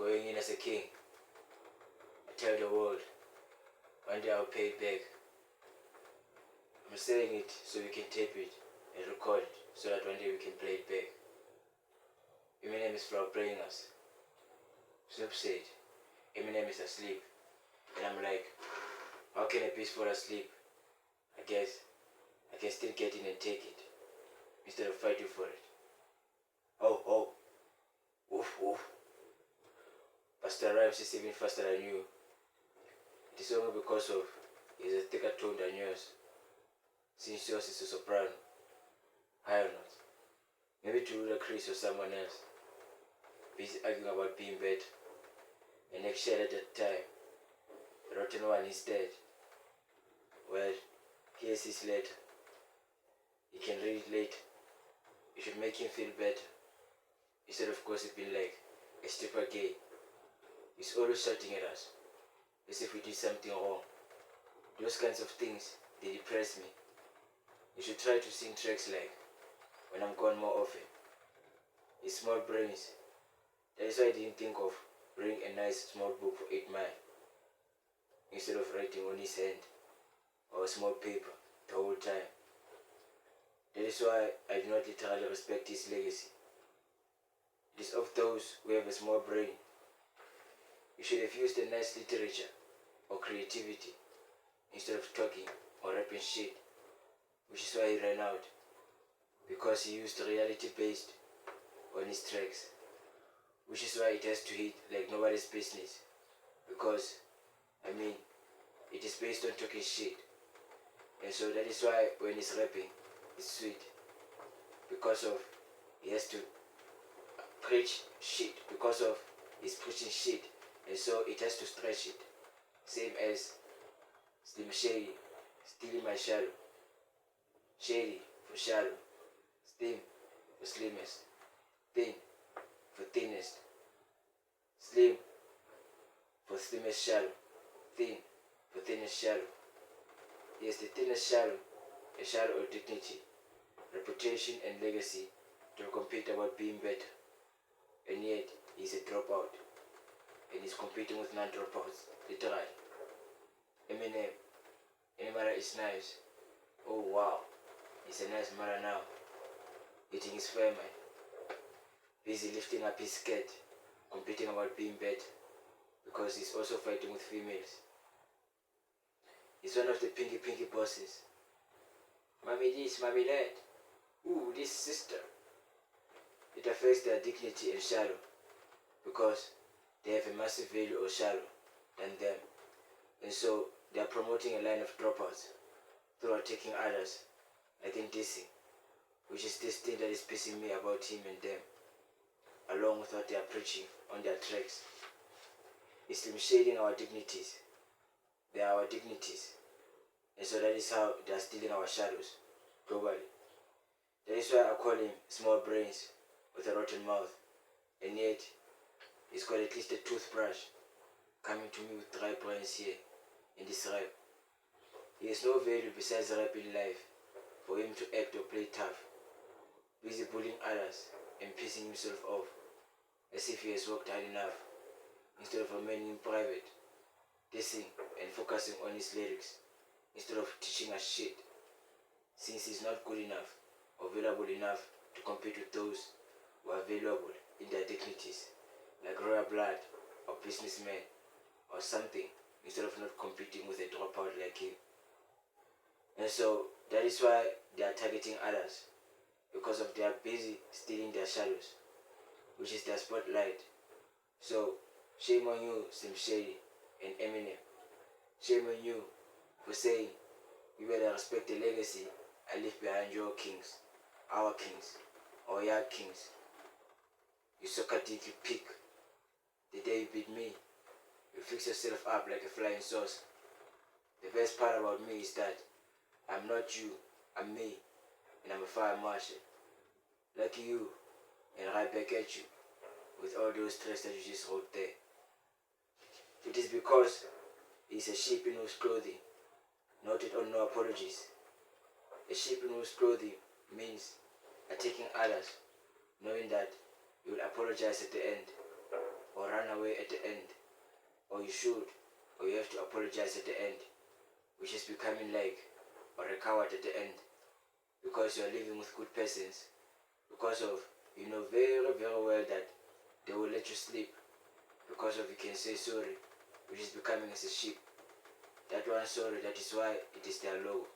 going in as a king. I tell the world, one day I'll pay it back. I'm saying it so we can tape it and record it so that one day we can play it back. Eminem is for playing us. Snoop said, Eminem is asleep. And I'm like, how can a beast fall asleep? I guess I can still get in and take it instead of fighting for it. Oh, woof woof. Pastor Rhymes is even faster than you. It is only because of he has a thicker tone than yours. Since yours is a soprano, high or not. Maybe to Ludacris or someone else. Busy arguing about being better. And next year at that time, the rotten one is dead. Well, here's his letter. He can read it later. You should make him feel better. Instead of gossiping like a stupid gay. He's always shouting at us, as if we did something wrong. Those kinds of things, they depress me. You should try to sing tracks like When I'm Gone more often. His small brains. That is why I didn't think of bringing a nice small book for 8 Mile instead of writing on his hand or a small paper the whole time. That is why I do not literally respect his legacy. It is of those who have a small brain. You should have used a nice literature or creativity instead of talking or rapping shit, which is why he ran out, because he used reality based on his tracks, which is why it has to hit like nobody's business, because it is based on talking shit, and so that is why when he's rapping it's sweet, because of he has to preach shit, because of he's preaching shit, and so it has to stretch it, same as Slim Shady, stealing my shadow. Shady for shallow, Slim for slimmest, thin for thinnest, slim for slimmest shallow, thin for thinnest shallow. Yes, the thinnest shallow, a shadow of dignity, reputation and legacy to compete about being better. And yet, he's a dropout. And he's competing with non-dropouts, literally. Eminem is nice. Oh wow, he's a nice mother now. Eating his family. Busy lifting up his skirt, competing about being better. Because he's also fighting with females. He's one of the pinky bosses. Mommy this, mommy that. Ooh, this sister. It affects their dignity and shadow. Because they have a massive value or shadow than them. And so they are promoting a line of dropouts through attacking others, like in dissing, which is this thing that is pissing me about him and them, along with what they are preaching on their tracks. It's them shading our dignities. They are our dignities. And so that is how they are stealing our shadows, globally. That is why I call him small brains with a rotten mouth. And yet, he's got at least a toothbrush coming to me with dry brains here in this rap. He has no value besides rap in life for him to act or play tough, busy bullying others and pissing himself off as if he has worked hard enough, instead of remaining in private, dissing and focusing on his lyrics instead of teaching us shit, since he's not good enough or valuable enough to compete with those who are valuable in their dignities, like royal blood or businessmen or something, instead of not competing with a dropout like him. And so that is why they are targeting others, because of they are busy stealing their shadows, which is their spotlight. So shame on you, Slim Shady and Eminem. Shame on you for saying you better respect the legacy I leave behind your kings, our kings, or your kings. You sucker dick, you pig. The day you beat me, you fix yourself up like a flying saucer. The best part about me is that I'm not you, I'm me, and I'm a fire marshal. Like you, and right back at you, with all those tracks that you just wrote there. It is because he's a sheep in whose clothing, noted on no apologies. A sheep in whose clothing means attacking others, knowing that you will apologize at the end, or run away at the end, or you should, or you have to apologize at the end, which is becoming like, or a coward at the end, because you are living with good persons, because of, you know very well that they will let you sleep, because of you can say sorry, which is becoming as a sheep. That one sorry, that is why it is their law.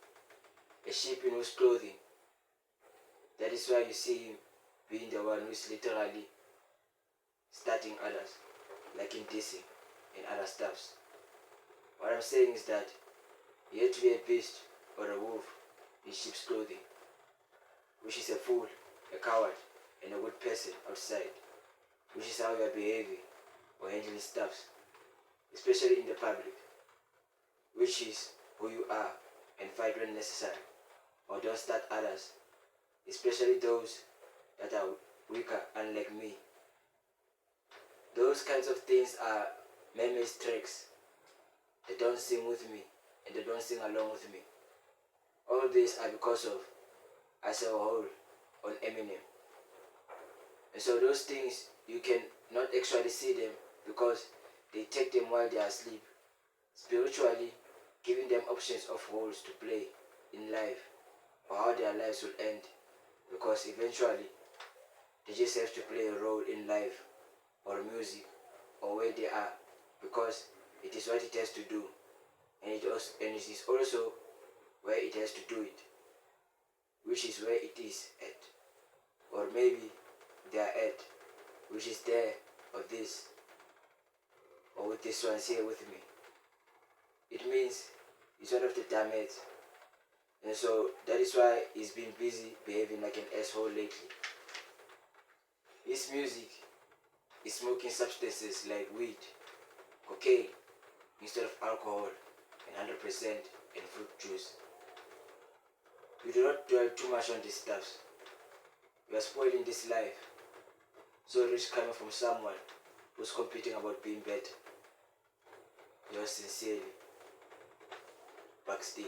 A sheep in whose clothing, that is why you see him being the one who is literally starting others, like in dissing and other stuffs. What I'm saying is that you have to be a beast or a wolf in sheep's clothing, which is a fool, a coward, and a good person outside, which is how you are behaving or handling stuffs, especially in the public, which is who you are, and fight when necessary, or don't start others, especially those that are weaker, unlike me. Those kinds of things are man-made tricks. They don't sing with me, and they don't sing along with me. All these are because of as a whole on Eminem. And so those things, you can not actually see them because they take them while they are asleep, spiritually giving them options of roles to play in life, or how their lives will end, because eventually they just have to play a role in life or music or where they are, because it is what it has to do, and it is also where it has to do it, which is where it is at, or maybe they are at, which is there, or this, or with this one here with me. It means it's one of the damage, and so that is why he's been busy behaving like an asshole lately. His music is smoking substances like weed, cocaine, instead of alcohol, and 100% in fruit juice. We do not dwell too much on these stuffs. We are spoiling this life. So rich coming from someone who's competing about being better. Yours sincerely, Bugsty.